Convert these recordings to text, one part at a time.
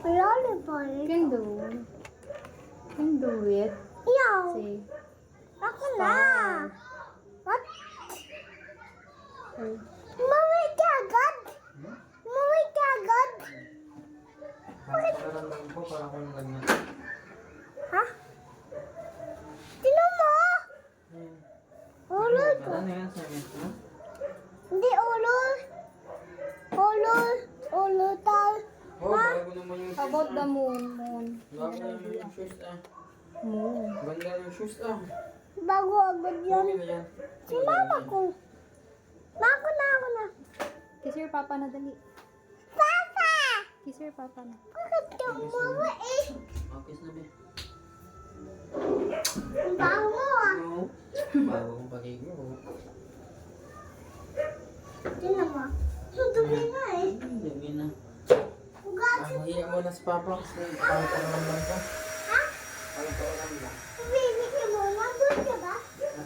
Lollipop. You can do. You can do it. Yeah. Say. Ako na. What? Oh. Umuwi ka agad? Umuwi ka agad? Bakit nararamdaman ko para akong ganyan? Ha? Tinan mo? Ulo. Ano yan? Cement mo? Hindi ulo. Ulo. Ulo tal. Oh, bago naman yung How about the moon? Moon. Bago naman yung shoes ah. Moon. Ganda yung shoes ah. Bago agad yan. Okay na yan. Si mama ko. Ako na. Kiss your papa na dali. Papa! Kiss your papa na. Bakit ka umawa eh? Okay na ba? Ang baho mo ah. No. Bago kong pagiging mo. Tinan mo. Tutuloy na eh. Dami na. Ugasin. Hiya mo na si Papa kasi parang paramdam ka. Ha? Parang paramdam. Baby ka mo. Nandun ka ba? Ha?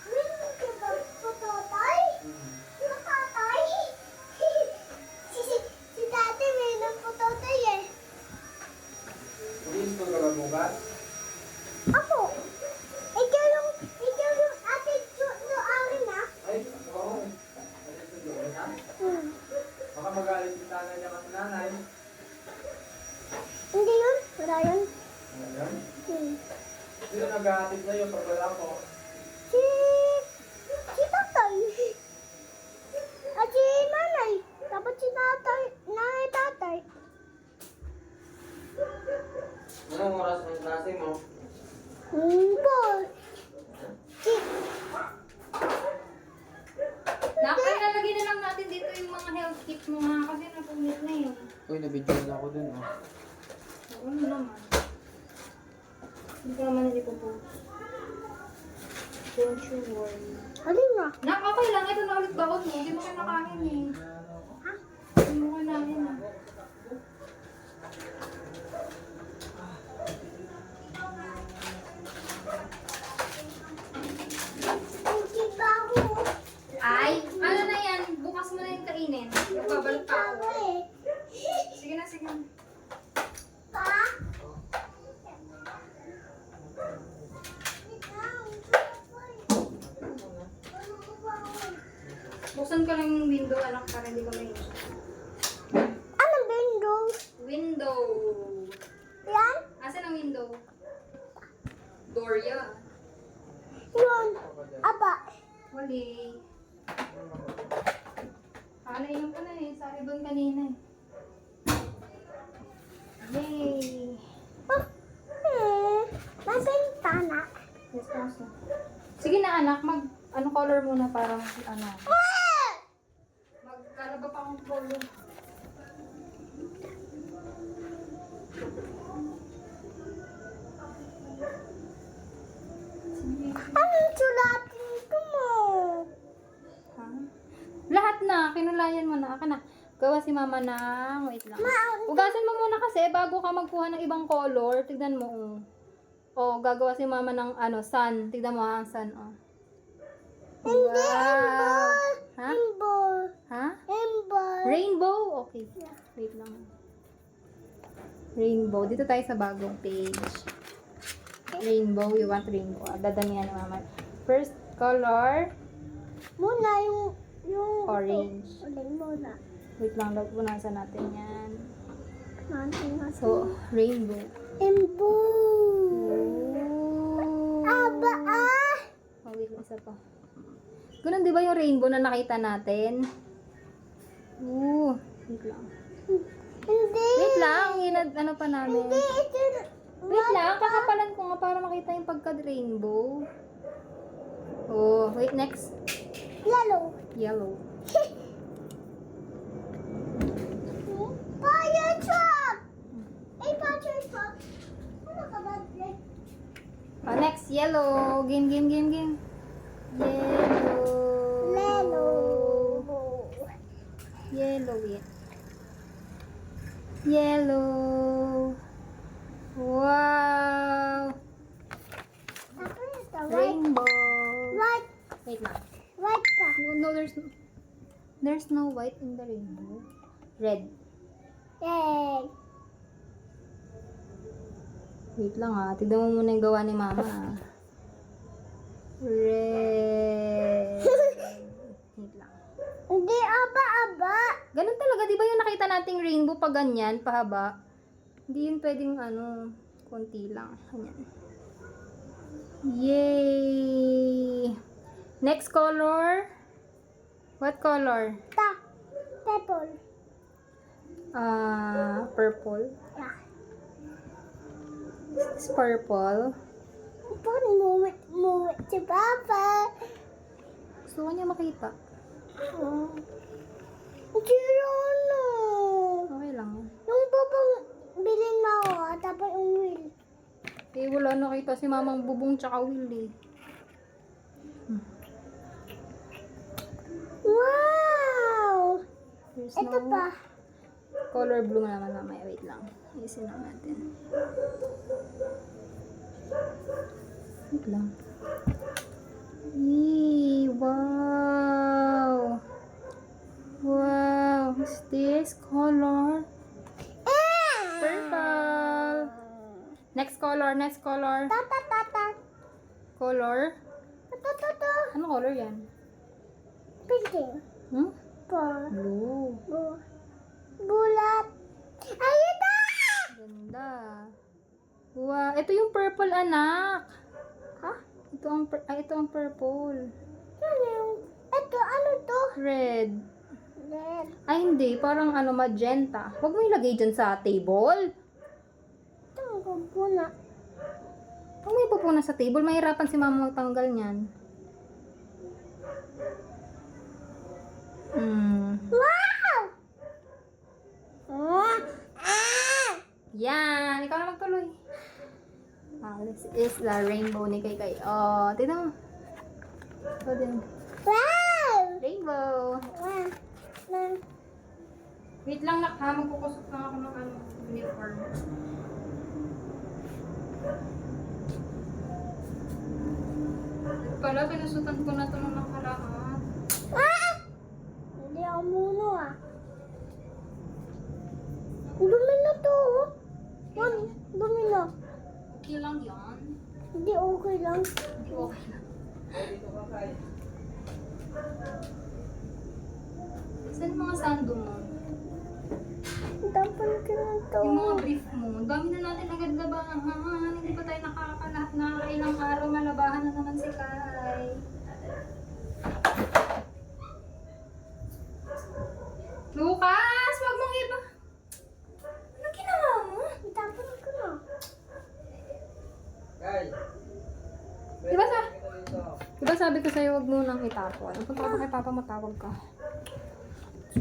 Nandun ka ba? Patotay? Natatay? Si dati may nagpatotay eh. Please ko ka bukas. Ako. Ikaw yung ate no akin ah. Ay, oo. Ano ito doon ha? Baka magalit si tanay niya kasi nanay. Hindi yun. Wala yun. Ano yan? Hmm. Sino nag-aatid na yun pag wala ko? Si tatay. At si nanay. Dapat si tatay. Anong oras ng klase mo? Ball. Nakalagay na lang natin dito yung mga health kit mo nga kasi napunit na yun. Uy, nabidyoan ako dun oh. Oo naman. Hindi ko naman nalipopost. Don't you worry. Alin na? Nak, okay lang. Ito na ulit baon mo. Hindi mo kayo nakain eh. Hindi mo kayo namin ah. Hindi ba ako? Ay, ano na yan? Bukas mo na yung kainin. Babalik pa ako. eh. Sige na, sige na. Pa? Buksan ko lang yung window, anak, para hindi ko may Anong window? window. Yan? Asan ang window? Door yan. Yun. Aba. Wali. Nainom ka na eh. Sa ribbon kanina eh. Yay! Nasaan tana? Yes, also. Sige na anak, ano color muna para ano. Magkalaba pa akong color. Sige. Anong sulatin ko mo? Ha? Lahat na, kinulayan mo na. Aka na. Gawa si mama ng, wait lang. Ugasan mo muna kasi bago ka magkuha ng ibang color. Tignan mo. Oh, gagawa si mama ng sun. Tignan mo ang sun. Oh. Hindi, Wow. Ha? Rainbow. Ha? Rainbow. Rainbow? Okay. Wait lang. Rainbow. Dito tayo sa bagong page. Rainbow. You want rainbow. Dadamihan ni mama. First color. Muna yung Orange. Orange muna. Wait lang. Punasan natin yan. Natin. So, rainbow. Rainbow. Oh. Aba ah. Oh, wait lang. Isa pa. Ganun, di ba yung rainbow na nakita natin? Ooh. Wait lang. Hindi. Wait lang. Ano pa namin? Hindi, ito. Wait lang, kakapalan ko nga para makita yung pagka-rainbow. Oh, wait, next. Yellow. Yellow. Fire truck. Fire truck. Ano ka ba? Oh, next, yellow. Game. Yellow it. Yellow. Wow. Rainbow. White. Wait lang. White ka. No, there's no white in the rainbow. Red. Yay. Wait lang ha. Tignan mo muna yung gawa ni mama. Red. Wait lang. Hindi aba-aba. Ganun talaga. Di ba yung nakita nating rainbow pa ganyan, pahaba? Hindi yun pwedeng konti lang. Ganyan. Yay! Next color. What color? Purple. Purple. Yeah. This is purple. Put move it to Papa. Gusto ko niya makita. Girono. Okay lang yan. Yung babang bilhin mo ako, tapos yung wheel. Eh, wala nakita si mamang bubong tsaka will eh. Wow! There's Ito no pa. color blue naman mamaya. Wait lang. Isin lang natin. Wait lang. Yee! Wow! Wow! What's this color? Purple! Next color, next color. Tata. Color? Tata. Ano color yan? Pinting. Hmm? Blue. Blue. Bulat. Ayun na! Ganda. Wow, ito yung purple anak. Ha? Ito ang purple. Ano yung... Ito, ano to? Red. Red. Ay hindi, parang magenta. Huwag mo ilagay dyan sa table. Ito ang kumpuna. Huwag mo ipupuna sa table, mahirapan si mama magtanggal niyan. Wow! Yan, ikaw na magtuloy. This is the rainbow ni Kay. Oh, tignan mo. Ito din. Wow! Rainbow. Wow. Wait lang nak ha, magkukusok lang ako ng uniform. Pala, pinusutan ko na ito nung nakaraan. Hindi ako muno Dumi na to. Dumi na. Okay lang yan. Hindi okay lang. Hindi okay lang. Dito ka, Kai. Saan yung mga sando mo? Dapat ka na to. Yung mga brief mo. Ang dami na natin agad labahan. Hindi pa tayo nakakailang araw malabahan na naman si Kai. Lucas! Wag mong iba. Ano ginawa mo? Dapat ka na. Kai. Diba sa... Dito, dito. Diba sabi ko sa'yo wag mo nang itapon. Punta ka pa kay Papa mo, tawag ka.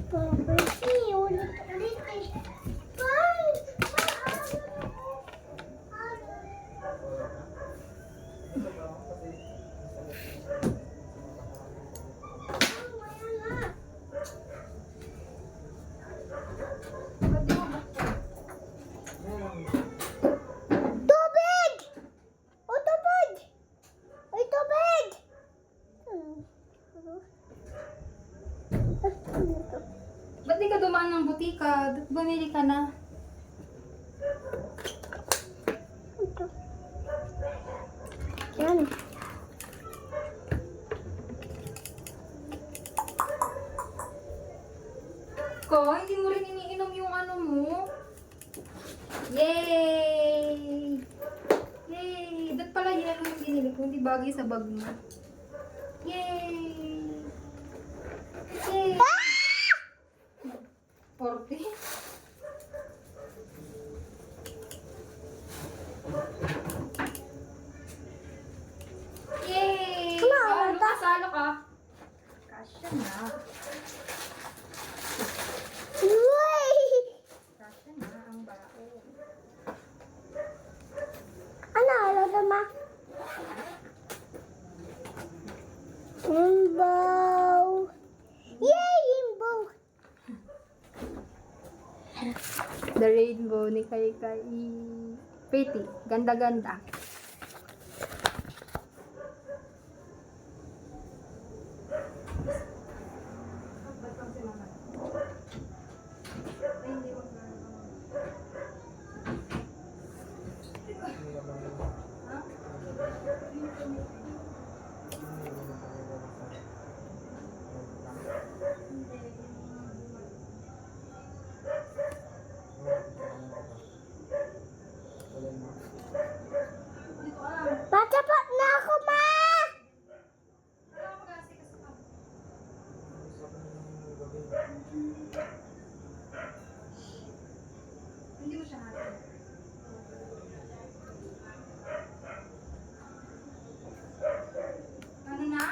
Property. Ulit. Bye! Tubig! O, tubig! Ay, tubig! Ba't di ka dumaan ng butika? Bumili ka na. Ito. Yan. Ko, hindi mo rin iniinom yung ano mo. Yay! Yay! Ba't pala yan ang binili ko? Hindi bagay sa bag mo. Yay! Yay! 40? Yay! Salo ka. Kasya na. Uy! Kasya na ang baon. Ano? Ano naman? Rainbow! Yay! Rainbow! The rainbow ni Kay. Pretty. Ganda-ganda. siya natin. Ano na?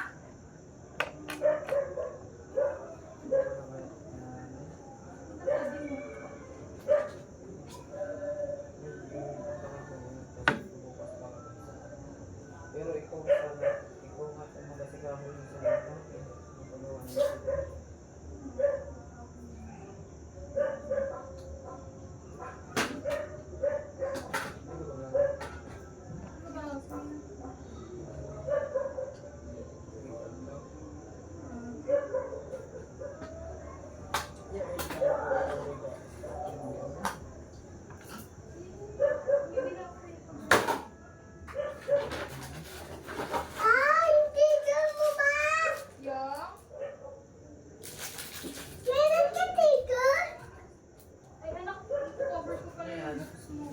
Sabi mo. Pero ikaw sana, ikaw nga ang magasigaho yung sa natin. Magagawa natin. Ay, titigil mo ba? Yung? Meron ka titigil? Ay, anak, cover ko pala yung books mo.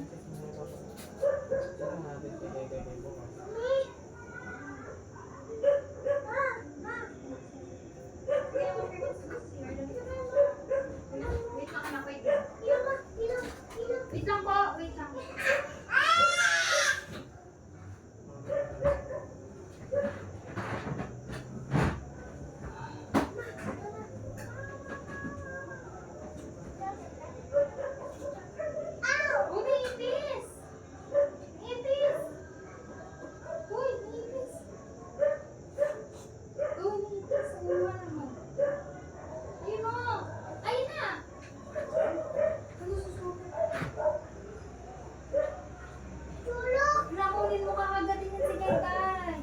Kaya mo favorite books here. Wait lang, anak, wait lang. Wait lang po, wait lang. Oh, may ipis! May ipis! Uy, may ipis! Oh, may ipis. Iwan mo. Ayun o! Ayun na! Ano susunod? Tulog. Wala, kunin mo kakagatin yan si Gaytay.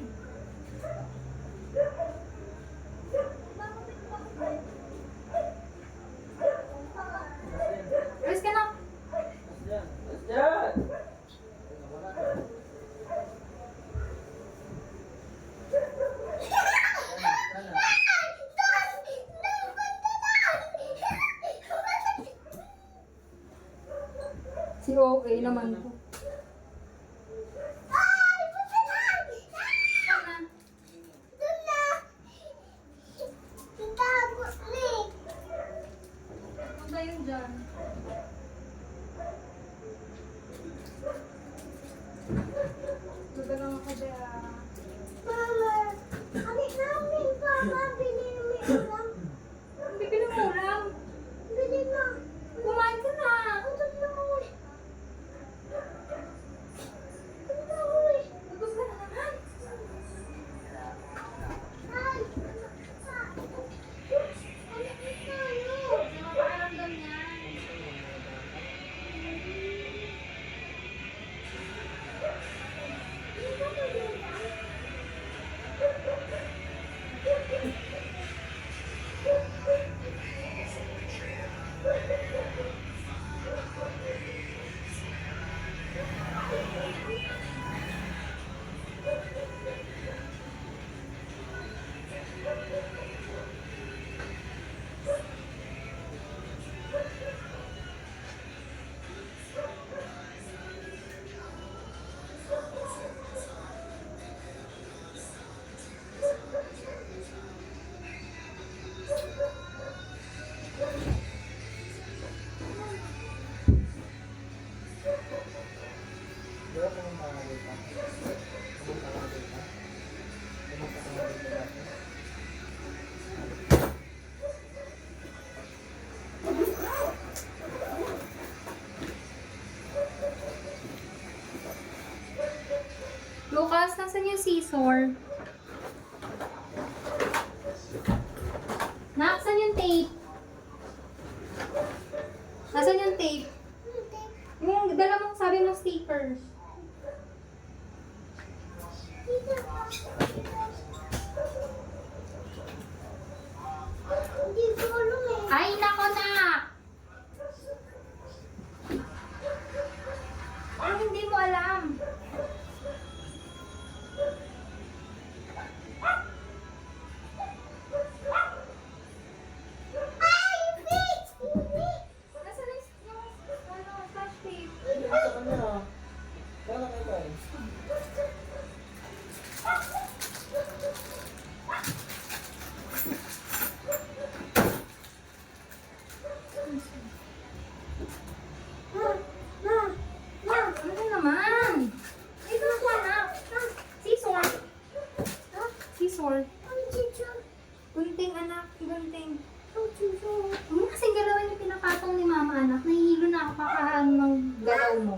Alis ka na! Si OA naman to. Ay, punta na. Ano? Doon na. Itago ulit. Punta yun dyan. Tuga lang ako dyan. Mama, alit namin pa. Mabili may ulam. Ang bibili mo ulam. Bili na. Kumain ka na. Utog na uwi. Utog na uwi. Gutom ka na naman. Ay, alit tayo. Ano pakiramdam niya? Lucas, nasan yung scissor? Nasaan yung tape? Nasaan yung tape? Yung dala mong sabi mo stickers. Hindi ko alam eh. Ay, nako na! Anong hindi mo alam? Ay, fix! Nasaan yung flash tape? Sa kanya. Kaya kayo kayo. Ma, kakahaan ng galaw mo.